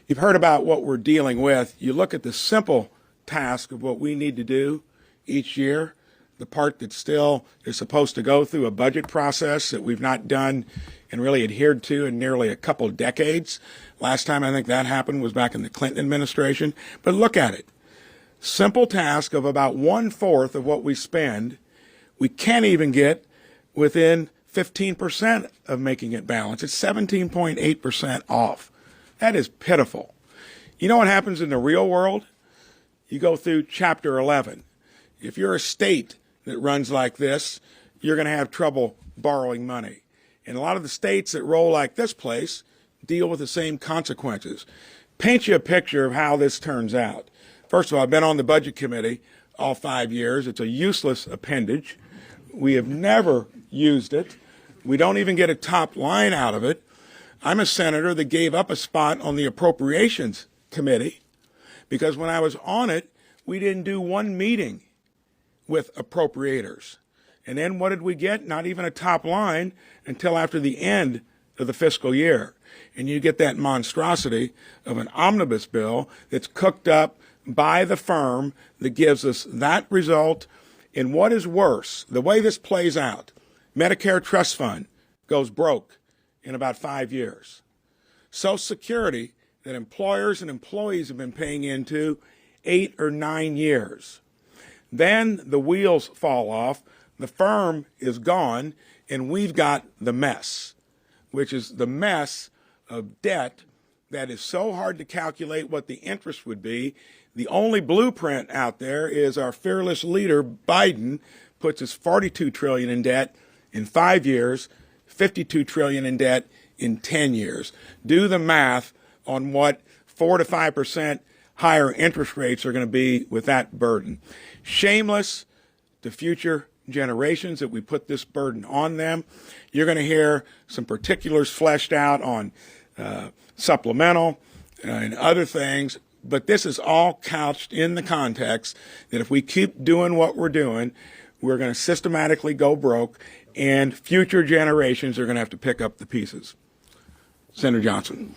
You've heard about what we're dealing with. You look at the simple task of what we need to do each year, the part that still is supposed to go through a budget process that we've not done and really adhered to in nearly a couple decades. Last time I think that happened was back in the Clinton administration. But look at it. Simple task of about 1/4 of what we spend. We can't even get within 15% of making it balance. It's 17.8% off. That is pitiful. You know what happens in the real world? You go through Chapter 11. If you're a state that runs like this, you're going to have trouble borrowing money. And a lot of the states that roll like this place deal with the same consequences. Paint you a picture of how this turns out. First of all, I've been on the Budget Committee all 5 years. It's a useless appendage. We have never used it. We don't even get a top line out of it. I'm a senator that gave up a spot on the Appropriations Committee because when I was on it, we didn't do one meeting with appropriators. And then what did we get? Not even a top line until after the end of the fiscal year. And you get that monstrosity of an omnibus bill that's cooked up by the firm that gives us that result. And what is worse, the way this plays out, Medicare Trust Fund goes broke in about 5 years. Social Security that employers and employees have been paying into 8 or 9 years. Then the wheels fall off, the firm is gone, and we've got the mess, which is the mess of debt that is so hard to calculate what the interest would be. The only blueprint out there is our fearless leader, Biden, puts us $42 trillion in debt in 5 years, $52 trillion in debt in 10 years. Do the math on what 4 to 5% higher interest rates are going to be with that burden. Shameless to future generations that we put this burden on them. You're going to hear some particulars fleshed out on supplemental and other things, but this is all couched in the context that if we keep doing what we're doing, we're going to systematically go broke, and future generations are going to have to pick up the pieces. Senator Johnson.